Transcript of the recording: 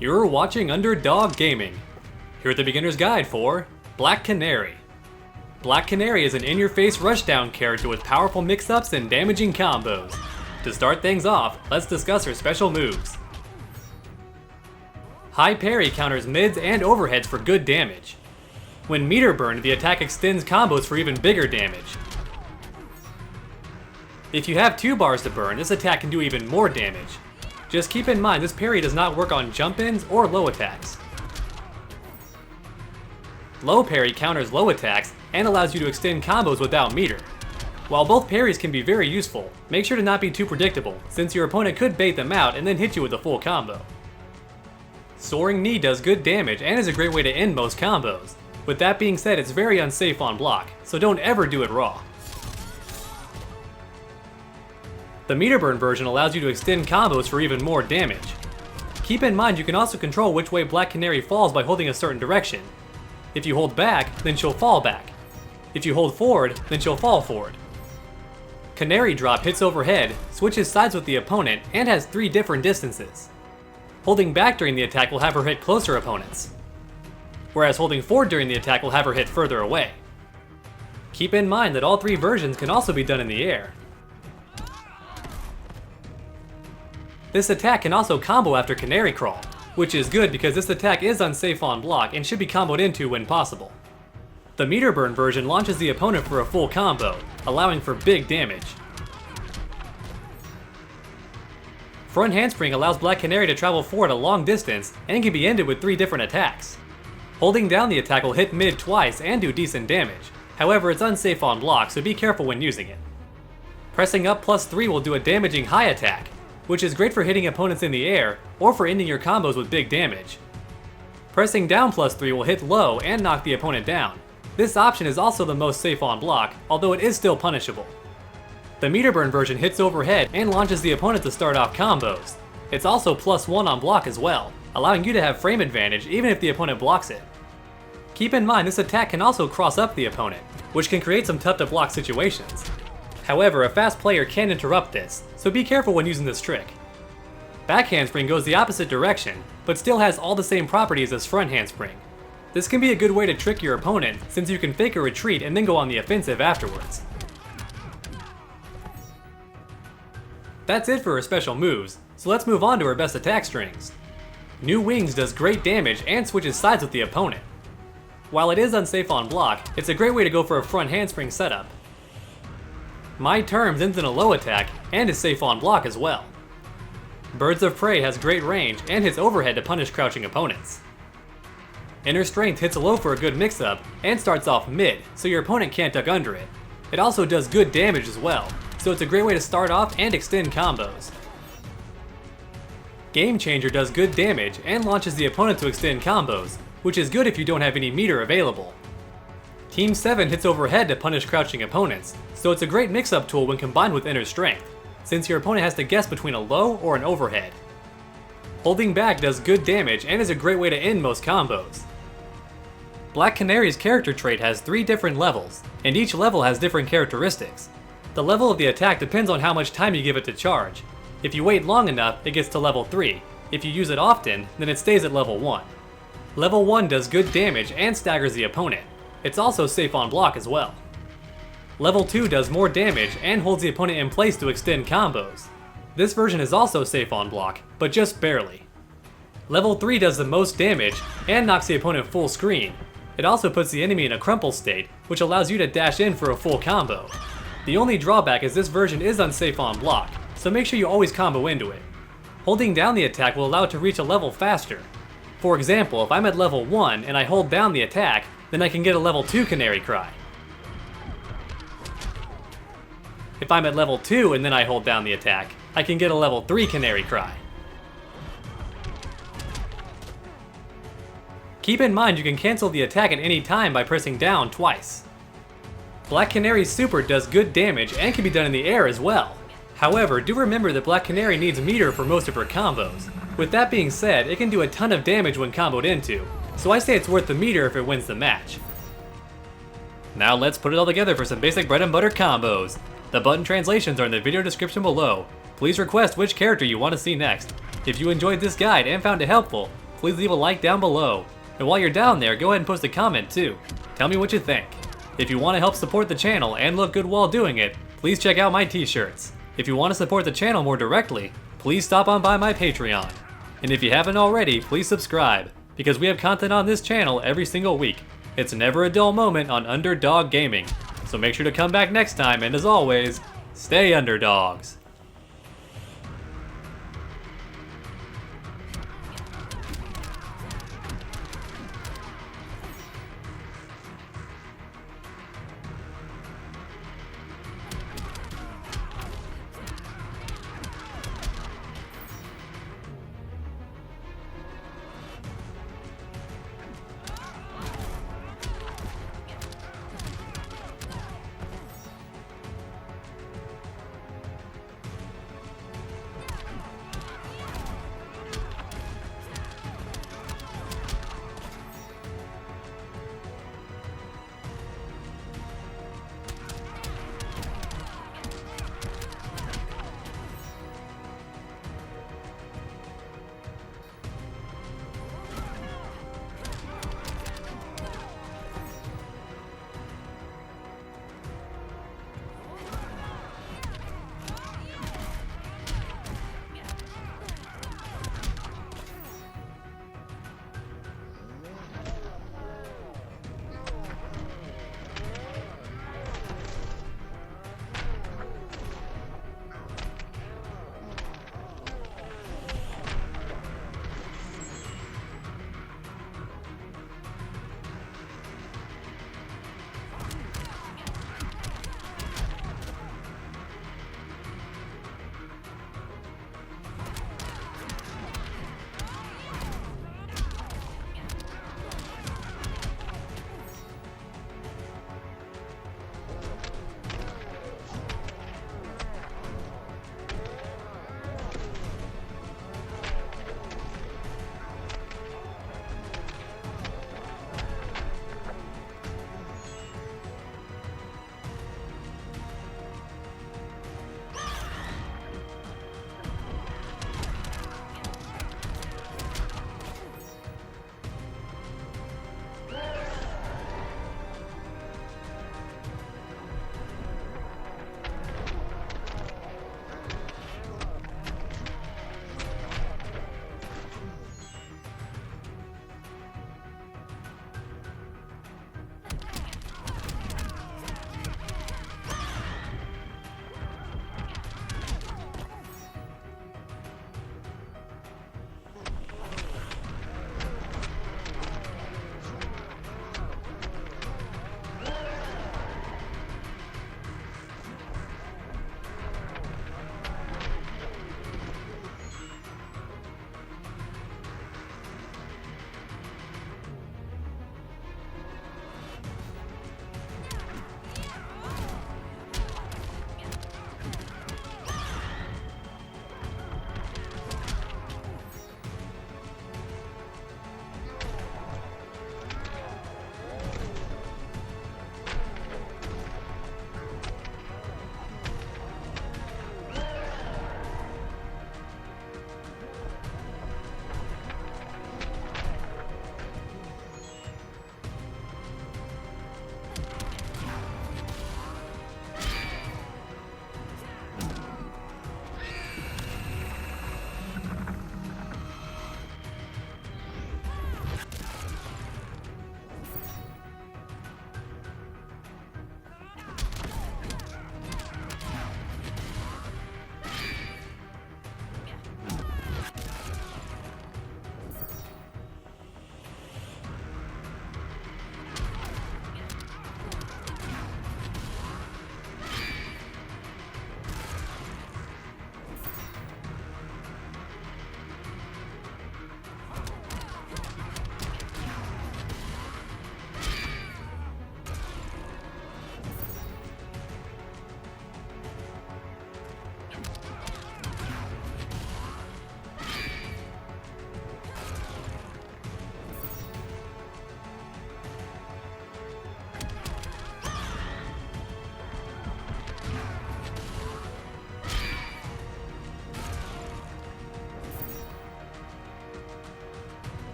You're watching Underdog Gaming. Here at the beginner's guide for Black Canary. Black Canary is an in-your-face rushdown character with powerful mix-ups and damaging combos. To start things off, let's discuss her special moves. High parry counters mids and overheads for good damage. When meter burned, the attack extends combos for even bigger damage. If you have 2 bars to burn, this attack can do even more damage. Just keep in mind this parry does not work on jump-ins or low attacks. Low parry counters low attacks and allows you to extend combos without meter. While both parries can be very useful, make sure to not be too predictable, since your opponent could bait them out and then hit you with a full combo. Soaring Knee does good damage and is a great way to end most combos. With that being said, it's very unsafe on block, so don't ever do it raw. The meter burn version allows you to extend combos for even more damage. Keep in mind you can also control which way Black Canary falls by holding a certain direction. If you hold back, then she'll fall back. If you hold forward, then she'll fall forward. Canary Drop hits overhead, switches sides with the opponent, and has 3 different distances. Holding back during the attack will have her hit closer opponents, whereas holding forward during the attack will have her hit further away. Keep in mind that all 3 versions can also be done in the air. This attack can also combo after Canary Crawl, which is good because this attack is unsafe on block and should be comboed into when possible. The meter burn version launches the opponent for a full combo, allowing for big damage. Front Handspring allows Black Canary to travel forward a long distance and can be ended with 3 different attacks. Holding down the attack will hit mid twice and do decent damage, however it's unsafe on block, so be careful when using it. Pressing up +3 will do a damaging high attack, which is great for hitting opponents in the air or for ending your combos with big damage. Pressing down +3 will hit low and knock the opponent down. This option is also the most safe on block, although it is still punishable. The meter burn version hits overhead and launches the opponent to start off combos. It's also +1 on block as well, allowing you to have frame advantage even if the opponent blocks it. Keep in mind this attack can also cross up the opponent, which can create some tough to block situations. However, a fast player can interrupt this, so be careful when using this trick. Back handspring goes the opposite direction, but still has all the same properties as front handspring. This can be a good way to trick your opponent, since you can fake a retreat and then go on the offensive afterwards. That's it for her special moves, so let's move on to her best attack strings. New Wings does great damage and switches sides with the opponent. While it is unsafe on block, it's a great way to go for a front handspring setup. My Terms ends in a low attack and is safe on block as well. Birds of Prey has great range and hits overhead to punish crouching opponents. Inner Strength hits low for a good mix-up and starts off mid, so your opponent can't duck under it. It also does good damage as well, so it's a great way to start off and extend combos. Game Changer does good damage and launches the opponent to extend combos, which is good if you don't have any meter available. Team 7 hits overhead to punish crouching opponents, so it's a great mix-up tool when combined with Inner Strength, since your opponent has to guess between a low or an overhead. Holding back does good damage and is a great way to end most combos. Black Canary's character trait has 3 different levels, and each level has different characteristics. The level of the attack depends on how much time you give it to charge. If you wait long enough, it gets to level 3. If you use it often, then it stays at level 1. Level 1 does good damage and staggers the opponent. It's also safe on block as well. Level 2 does more damage and holds the opponent in place to extend combos. This version is also safe on block, but just barely. Level 3 does the most damage and knocks the opponent full screen. It also puts the enemy in a crumple state, which allows you to dash in for a full combo. The only drawback is this version is unsafe on block, so make sure you always combo into it. Holding down the attack will allow it to reach a level faster. For example, if I'm at level 1 and I hold down the attack, then I can get a level 2 Canary Cry. If I'm at level 2 and then I hold down the attack, I can get a level 3 Canary Cry. Keep in mind you can cancel the attack at any time by pressing down twice. Black Canary's super does good damage and can be done in the air as well. However, do remember that Black Canary needs meter for most of her combos. With that being said, it can do a ton of damage when comboed into, so I say it's worth the meter if it wins the match. Now let's put it all together for some basic bread and butter combos. The button translations are in the video description below. Please request which character you want to see next. If you enjoyed this guide and found it helpful, please leave a like down below. And while you're down there, go ahead and post a comment too. Tell me what you think. If you want to help support the channel and look good while doing it, please check out my t-shirts. If you want to support the channel more directly, please stop on by my Patreon. And if you haven't already, please subscribe, because we have content on this channel every single week. It's never a dull moment on Underdog Gaming. So make sure to come back next time, and as always, stay underdogs.